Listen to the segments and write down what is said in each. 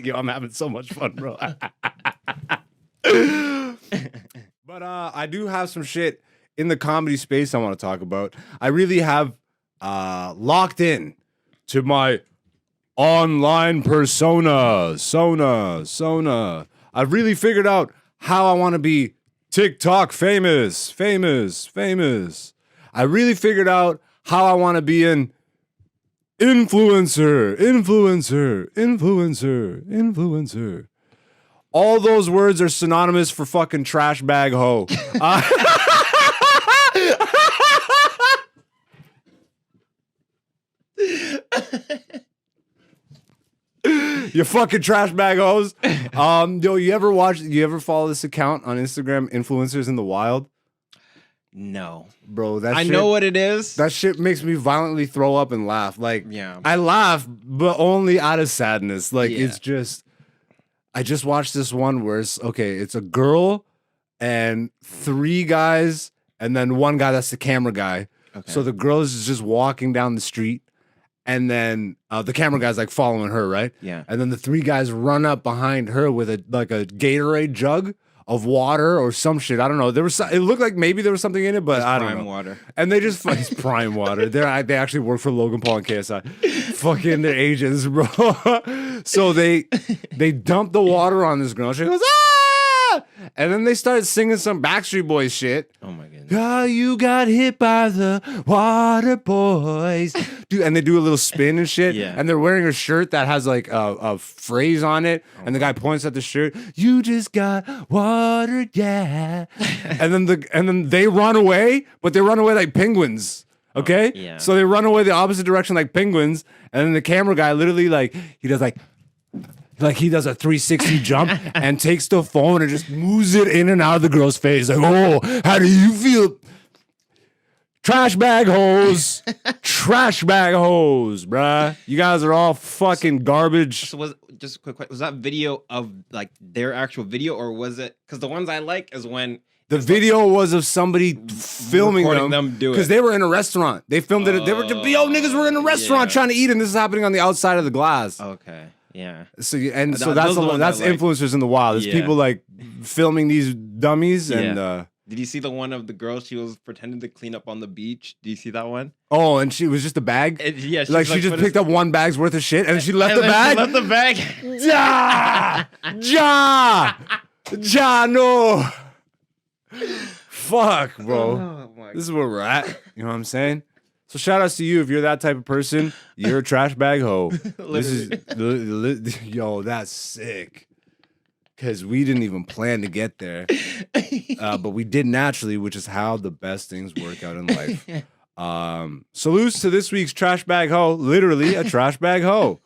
Yo, I'm having so much fun, bro. But I do have some shit in the comedy space I want to talk about. I really have locked in to my online persona. Sona. I've really figured out how I want to be TikTok famous. I really figured out how I want to be an influencer. All those words are synonymous for fucking trash bag hoe. You fucking trash bag hoes. Yo, you ever follow this account on Instagram, Influencers in the Wild? No. Bro, I know what it is. That shit makes me violently throw up and laugh. Like, yeah. I laugh, but only out of sadness. Like, it's just, I just watched this one where it's a girl and 3 guys and then 1 guy that's the camera guy. Okay. So the girl is just walking down the street and then the camera guy's like following her, right? Yeah. And then the 3 guys run up behind her with a Gatorade jug of water or some shit. I don't know. It looked like maybe there was something in it, but I don't know. Prime water. And they just it's prime water. They actually work for Logan Paul and KSI. Fucking their agents, bro. So they dump the water on this girl. She goes, ah! And then they started singing some Backstreet Boys shit. Oh my goodness. Oh, you got hit by the water boys. Dude, and they do a little spin and shit. Yeah. And they're wearing a shirt that has like a phrase on it. And the guy points at the shirt. You just got water, yeah. and then they run away, but they run away like penguins. Okay? Oh, yeah. So they run away the opposite direction like penguins. And then the camera guy literally he does he does a 360 jump and takes the phone and just moves it in and out of the girl's face. Like, oh, how do you feel? Trash bag hoes. Trash bag hoes, bruh. You guys are all fucking garbage. So just a quick question. Was that video of like their actual video or was it? Because the ones I like is when the video was of somebody filming them do it. Because they were in a restaurant. They filmed it. They were, niggas were in a restaurant trying to eat and this is happening on the outside of the glass. Okay. Yeah. So that's influencers in the wild. There's people like filming these dummies and did you see the one of the girl? She was pretending to clean up on the beach. Do you see that one? Oh, and she was just a bag? Yeah. She just picked up 1 bag's worth of shit and she left the bag? She left the bag. Ja, no. Fuck, bro. Oh, this is where we're at. You know what I'm saying? So shout outs to you if you're that type of person. You're a trash bag hoe. This is yo, that's sick. Because we didn't even plan to get there, but we did naturally, which is how the best things work out in life. Salutes to this week's trash bag hoe. Literally a trash bag hoe.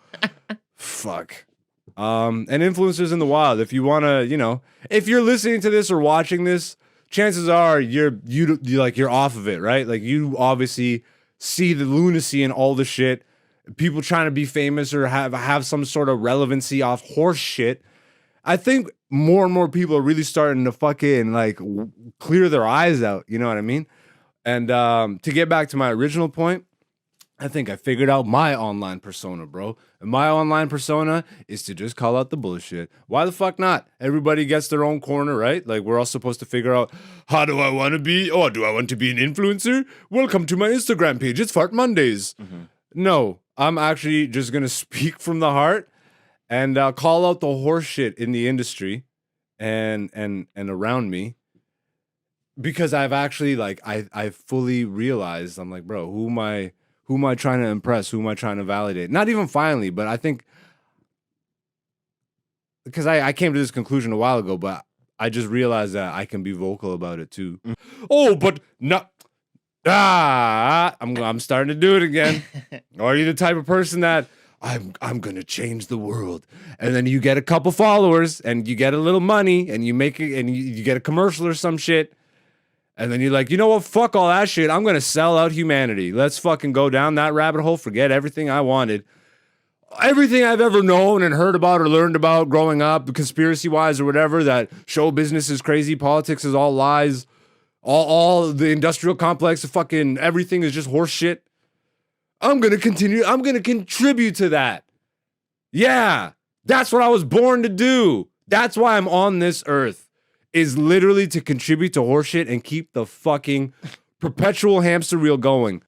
Fuck. And influencers in the wild. If you want to, if you're listening to this or watching this, chances are you're off of it, right? Like you obviously see the lunacy in all the shit. People trying to be famous or have some sort of relevancy off horse shit. I think more and more people are really starting to fucking clear their eyes out. You know what I mean? And to get back to my original point, I think I figured out my online persona, bro. And my online persona is to just call out the bullshit. Why the fuck not? Everybody gets their own corner, right? Like we're all supposed to figure out, how do I want to be? Oh, do I want to be an influencer? Welcome to my Instagram page. It's Fart Mondays. Mm-hmm. No, I'm actually just going to speak from the heart and call out the horse shit in the industry and around me. Because I've actually I fully realized, I'm like, bro, who am I trying to impress? Who am I trying to validate? Not even finally, but I think because I came to this conclusion a while ago, but I just realized that I can be vocal about it too. Oh, but not. I'm starting to do it again. Are you the type of person that I'm gonna change the world, and then you get a couple followers and you get a little money and you make it and you get a commercial or some shit, and then you're like, you know what? Fuck all that shit. I'm gonna sell out humanity. Let's fucking go down that rabbit hole. Forget everything I wanted, everything I've ever known and heard about or learned about growing up, conspiracy wise or whatever. That show business is crazy, politics is all lies, all the industrial complex, fucking everything is just horse shit. I'm going to continue. I'm going to contribute to that. Yeah, that's what I was born to do. That's why I'm on this earth, is literally to contribute to horseshit and keep the fucking perpetual hamster wheel going.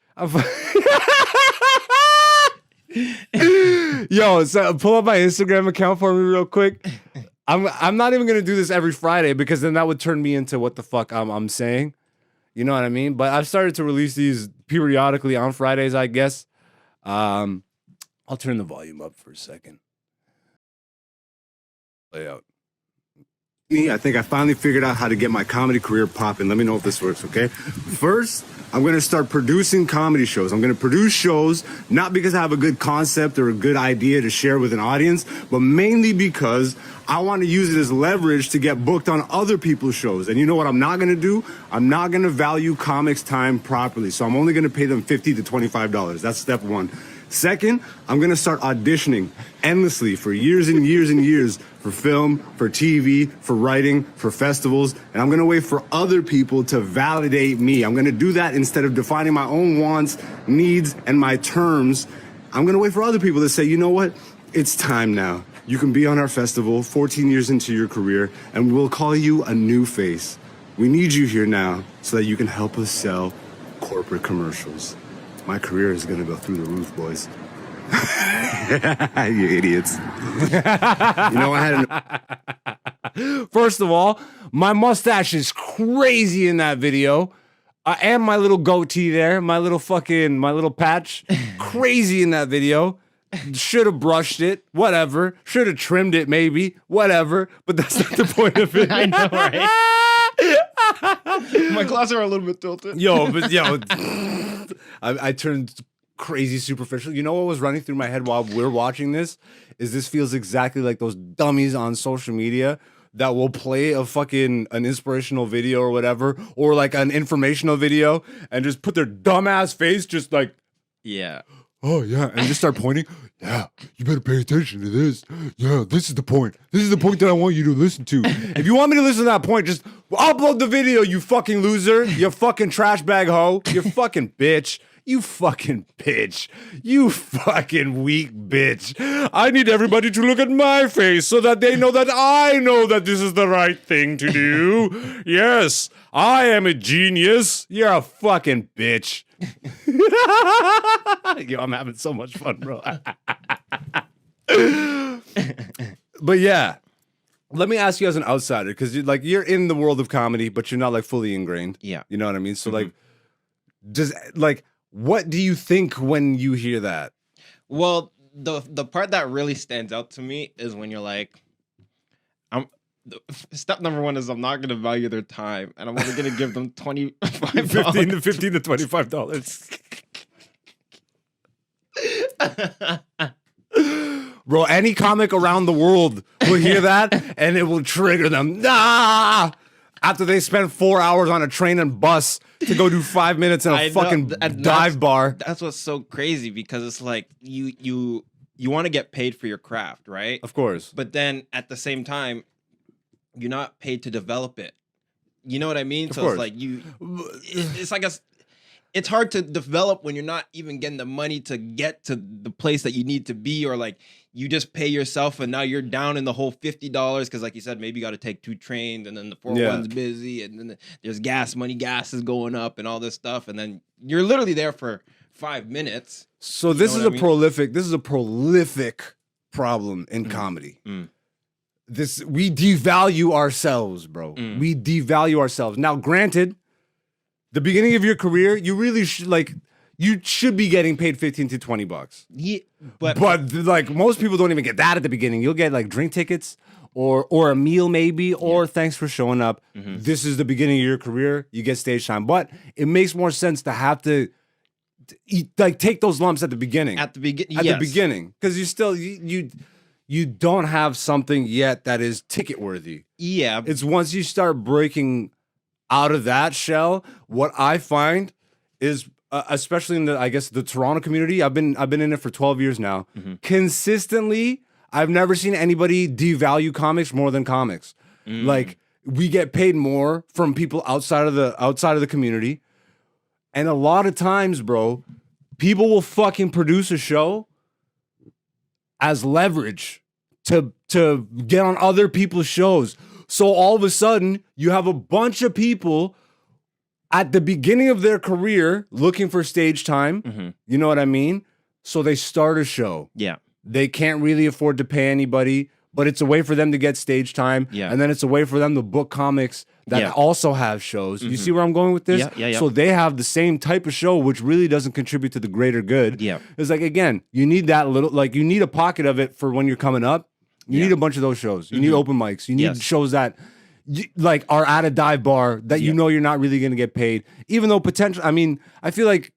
Yo, so pull up my Instagram account for me real quick. I'm not even gonna do this every Friday because then that would turn me into what the fuck I'm saying. You know what I mean? But I've started to release these periodically on Fridays, I guess. I'll turn the volume up for a second. Layout. I think I finally figured out how to get my comedy career popping. Let me know if this works, okay? First, I'm going to start producing comedy shows. I'm going to produce shows not because I have a good concept or a good idea to share with an audience, but mainly because I want to use it as leverage to get booked on other people's shows. And you know what I'm not going to do? I'm not going to value comics' time properly. So I'm only going to pay them $50 to $25. That's step one. Second, I'm going to start auditioning endlessly for years and years and years for film, for TV, for writing, for festivals. And I'm going to wait for other people to validate me. I'm going to do that instead of defining my own wants, needs, and my terms. I'm going to wait for other people to say, you know what? It's time now. You can be on our festival 14 years into your career, and we'll call you a new face. We need you here now so that you can help us sell corporate commercials. My career is going to go through the roof, boys. You idiots. You know, First of all, my mustache is crazy in that video. And my little goatee there, my little patch, crazy in that video. Should have brushed it, whatever. Should have trimmed it, maybe, whatever. But that's not the point of it. I know, right? My glasses are a little bit tilted. I turned crazy superficial. You know what was running through my head while we're watching this? This feels exactly like those dummies on social media that will play an inspirational video or whatever, or like an informational video and just put their dumbass face just like, yeah. Oh, yeah, and just start pointing. Yeah, you better pay attention to this. Yeah, this is the point. This is the point that I want you to listen to. If you want me to listen to that point, just upload the video, you fucking loser. You fucking trash bag hoe. You fucking bitch. You fucking bitch. You fucking weak bitch. I need everybody to look at my face so that they know that I know that this is the right thing to do. Yes, I am a genius. You're a fucking bitch. Yo, I'm having so much fun, bro. But yeah, let me ask you as an outsider, because you're in the world of comedy, but you're not like fully ingrained. Yeah, you know what I mean. So what do you think when you hear that? Well, the part that really stands out to me is when you're like, step number one is I'm not going to value their time, and I'm only going to give them $15 to $25. Bro, any comic around the world will hear that, and it will trigger them. Nah! After they spend 4 hours on a train and bus to go do 5 minutes in a fucking dive bar. That's what's so crazy, because it's like you want to get paid for your craft, right? Of course. But then at the same time, you're not paid to develop it. You know what I mean? Of so course. It's like it's hard to develop when you're not even getting the money to get to the place that you need to be, or like you just pay yourself and now you're down in the whole $50 because, like you said, maybe you got to take 2 trains and then the 401's busy and then there's gas is going up and all this stuff, and then you're literally there for 5 minutes. So this is a prolific problem in comedy. We devalue ourselves, bro. We devalue ourselves. Now, granted, the beginning of your career, you really should be getting paid $15 to $20. Yeah, but like most people don't even get that at the beginning. You'll get like drink tickets or a meal maybe, or thanks for showing up. This is the beginning of your career. You get stage time, but it makes more sense to have to take those lumps at the beginning. At the beginning, because you still you don't have something yet that is ticket worthy. Yeah, it's once you start breaking out of that shell, what I find is, especially in the Toronto community, I've been in it for 12 years now. Consistently, I've never seen anybody devalue comics more than comics. Like, we get paid more from people outside of the community, and a lot of times, bro, people will fucking produce a show as leverage to get on other people's shows. So all of a sudden, you have a bunch of people at the beginning of their career looking for stage time. You know what I mean? So they start a show. Yeah. They can't really afford to pay anybody, but it's a way for them to get stage time. Yeah. And then it's a way for them to book comics that also have shows. You see where I'm going with this? Yeah. So they have the same type of show, which really doesn't contribute to the greater good. Yeah. It's like, again, you need that little, like, you need a pocket of it for when you're coming up. You need a bunch of those shows. You need open mics. You need shows that like are at a dive bar that you know you're not really going to get paid, even though potential. I mean, I feel like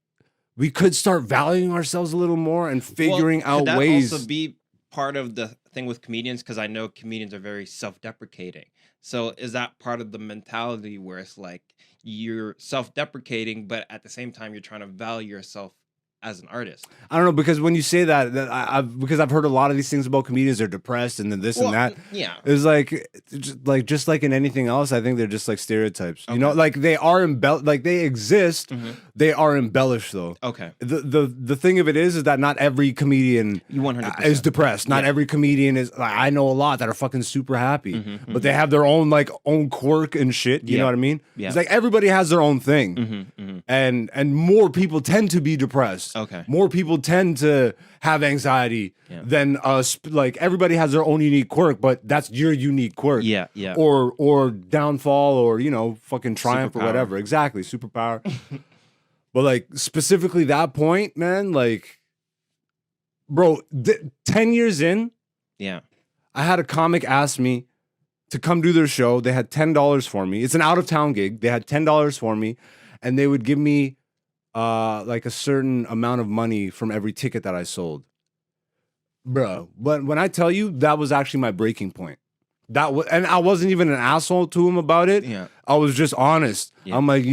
we could start valuing ourselves a little more and figuring out could ways. That also be part of the thing with comedians, because I know comedians are very self-deprecating. So is that part of the mentality where it's like you're self-deprecating, but at the same time you're trying to value yourself as an artist? I don't know, because when you say that because I've heard a lot of these things about comedians, they're depressed and then this and that. Yeah, it's just like in anything else, I think they're just like stereotypes. You know, like they are like they exist. They are embellished though. Okay. The thing of it is that not every comedian 100% is depressed. Not every comedian is. Like, I know a lot that are fucking super happy, but they have their own own quirk and shit. You know what I mean? Yeah. It's like everybody has their own thing, and more people tend to be depressed. Okay. More people tend to have anxiety than us. Like everybody has their own unique quirk, but that's your unique quirk. Yeah. Or downfall, or fucking triumph Superpower. or whatever. Exactly, superpower. But like specifically that point, man, like, bro, 10 years in, Yeah. I had a comic ask me to come do their show. They had $10 for me. It's an out of town gig. They had $10 for me, and they would give me like a certain amount of money from every ticket that I sold. Bro, but when I tell you, that was actually my breaking point. And I wasn't even an asshole to him about it. Yeah. I was just honest. Yeah. I'm like,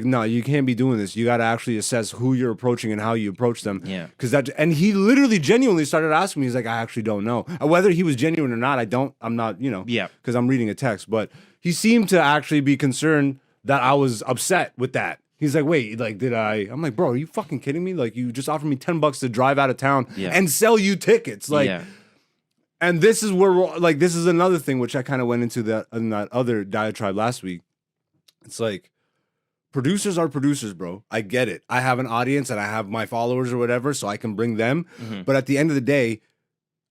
no, you can't be doing this. You got to actually assess who you're approaching and how you approach them. Yeah. And he literally genuinely started asking me. He's like, I actually don't know whether he was genuine or not. I'm not, Yeah. because I'm reading a text, but he seemed to actually be concerned that I was upset with that. He's like, wait, like, did I? I'm like, bro, are you fucking kidding me? Like, you just offered me $10 to drive out of town and sell you tickets. Like, and this is where this is another thing which I kind of went into in that other diatribe last week. It's like, producers are producers, bro. I get it. I have an audience and I have my followers or whatever, so I can bring them. But at the end of the day,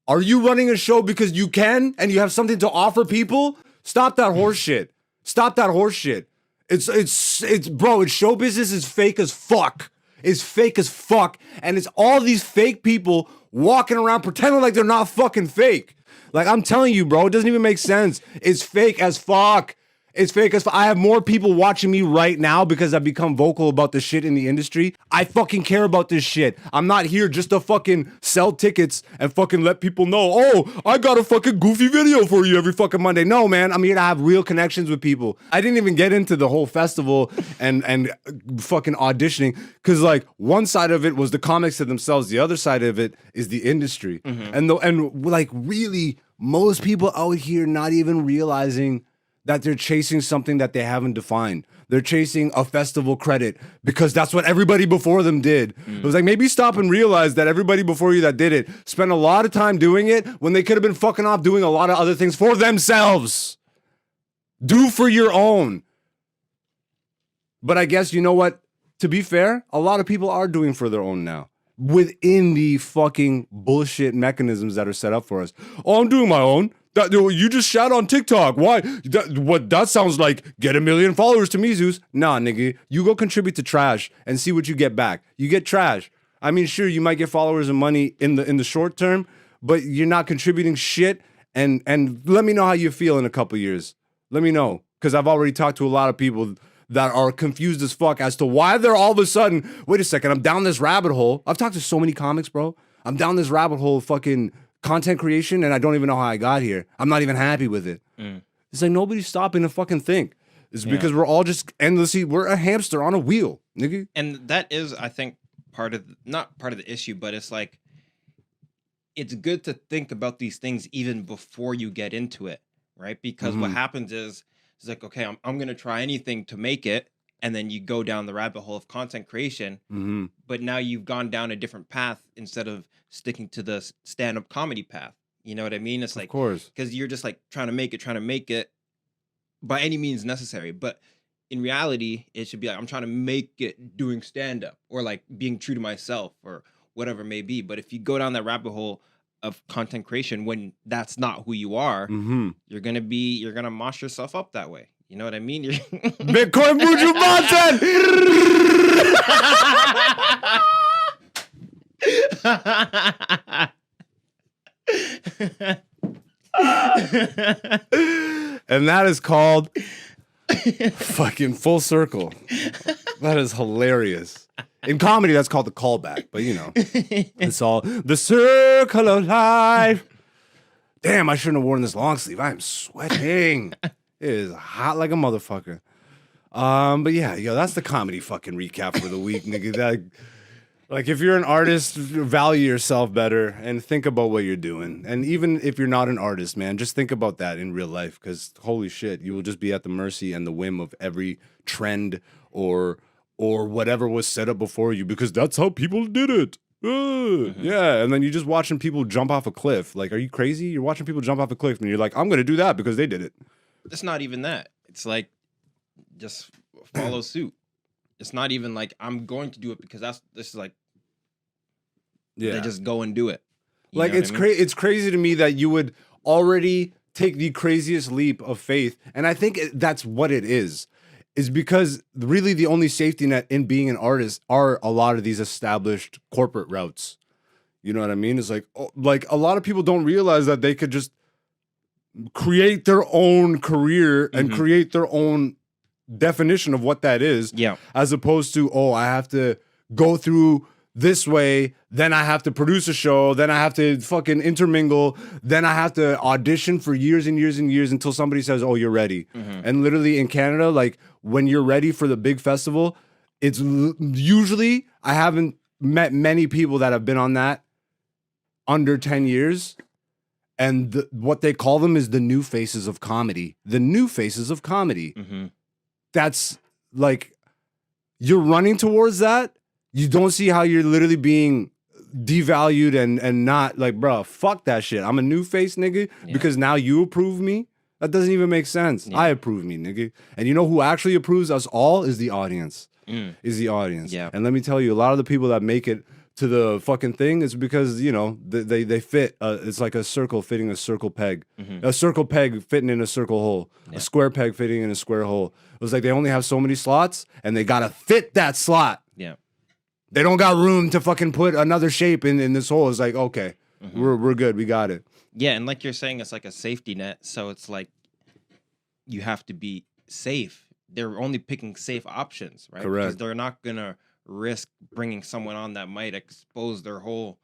are you running a show because you can and you have something to offer people? Stop that horse shit. Stop that horse shit. It's bro, show business is fake as fuck. It's fake as fuck. And it's all these fake people walking around pretending like they're not fucking fake. Like, I'm telling you, bro, it doesn't even make sense. It's fake as fuck. It's fake as fuck. I have more people watching me right now because I've become vocal about this shit in the industry. I fucking care about this shit. I'm not here just to fucking sell tickets and fucking let people know, oh, I got a fucking goofy video for you every fucking Monday. No, man, I'm here to have real connections with people. I didn't even get into the whole festival and fucking auditioning, because like one side of it was the comics to themselves. The other side of it is the industry. And like really most people out here not even realizing that they're chasing something that they haven't defined. They're chasing a festival credit because that's what everybody before them did. It was like, maybe stop and realize that everybody before you that did it spent a lot of time doing it when they could have been fucking off doing a lot of other things for themselves. Do for your own. But I guess, you know what? To be fair, a lot of people are doing for their own now, within the fucking bullshit mechanisms that are set up for us. Oh, I'm doing my own. You just shout on TikTok. Why? That sounds like get 1 million followers to me, Zeus. Nah, nigga. You go contribute to trash and see what you get back. You get trash. I mean, sure, you might get followers and money in the short term, but you're not contributing shit. And let me know how you feel in a couple years. Let me know, because I've already talked to a lot of people that are confused as fuck as to why they're all of a sudden, wait a second, I'm down this rabbit hole. I've talked to so many comics, bro. I'm down this rabbit hole of fucking content creation, and I don't even know how I got here. I'm not even happy with it. It's like nobody's stopping to fucking think. It's because we're all just endlessly, we're a hamster on a wheel, nigga. And that is, I think, not part of the issue, but it's like, it's good to think about these things even before you get into it, right? Because what happens is, it's like, okay, I'm going to try anything to make it. and then you go down the rabbit hole of content creation, but now you've gone down a different path instead of sticking to the stand-up comedy path. You know what I mean? It's like, of course, because you're just like trying to make it by any means necessary. But in reality, it should be like, I'm trying to make it doing stand-up, or like being true to myself, or whatever it may be. But if you go down that rabbit hole of content creation when that's not who you are, you're gonna mosh yourself up that way. You know what I mean? Bitcoin Buju Banton! And that is called fucking full circle. That is hilarious. In comedy, that's called the callback, but you know, it's all the circle of life. Damn, I shouldn't have worn this long sleeve. I am sweating. It is hot like a motherfucker. But yeah, yo, that's the comedy fucking recap for the week, nigga. That, like, if you're an artist, value yourself better and think about what you're doing. And even if you're not an artist, man, just think about that in real life, because holy shit, you will just be at the mercy and the whim of every trend or whatever was set up before you, because that's how people did it. Yeah, and then you're just watching people jump off a cliff. Like, are you crazy? You're watching people jump off a cliff and you're like, I'm going to do that because they did it. It's not even that. It's like, just follow suit. It's not even like, I'm going to do it because this is like, yeah, they just go and do it. Like, it's it's crazy to me that you would already take the craziest leap of faith. And I think that's what it is because really the only safety net in being an artist are a lot of these established corporate routes. You know what I mean? It's like a lot of people don't realize that they could just create their own career and create their own definition of what that is. Yeah. As opposed to, I have to go through this way, then I have to produce a show, then I have to fucking intermingle, then I have to audition for years and years and years until somebody says, oh, you're ready. And literally in Canada, like, when you're ready for the big festival, it's usually, I haven't met many people that have been on that under 10 years. And what they call them is the new faces of comedy. The new faces of comedy. That's like, you're running towards that. You don't see how you're literally being devalued and not like, bro, fuck that shit. I'm a new face, nigga, because now you approve me. That doesn't even make sense. I approve me, nigga. And you know who actually approves us all is the audience. Is the audience. Yeah. And let me tell you, a lot of the people that make it to the fucking thing is because, you know, they fit. It's like a circle fitting a circle peg. A circle peg fitting in a circle hole. A square peg fitting in a square hole. It was like they only have so many slots and they gotta fit that slot. Yeah. They don't got room to fucking put another shape in this hole. It's like, okay, we're good. We got it. Yeah, and like you're saying, it's like a safety net. So it's like you have to be safe. They're only picking safe options, right? Correct. Because they're not going to risk bringing someone on that might expose their whole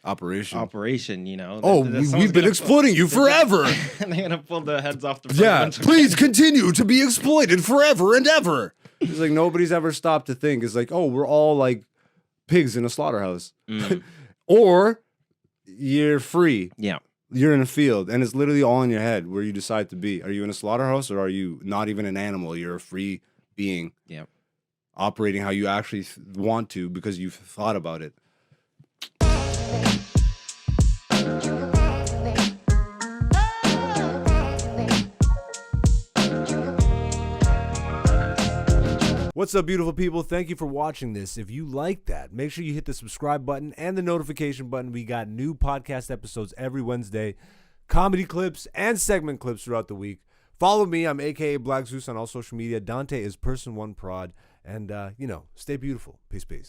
operation, you know? Oh, we've been exploiting you forever. And they're going to pull the heads off the front. Yeah, please continue to be exploited forever and ever. It's like nobody's ever stopped to think. It's like, oh, we're all like pigs in a slaughterhouse. Or you're free. Yeah. You're in a field, and it's literally all in your head where you decide to be. Are you in a slaughterhouse, or are you not even an animal? You're a free being. Yeah. Operating how you actually want to because you've thought about it. What's up, beautiful people? Thank you for watching this. If you like that, make sure you hit the subscribe button and the notification button. We got new podcast episodes every Wednesday, comedy clips and segment clips throughout the week. Follow me. I'm AKA Black Zeus on all social media. Dante is Person1Prod. And, stay beautiful. Peace, peace.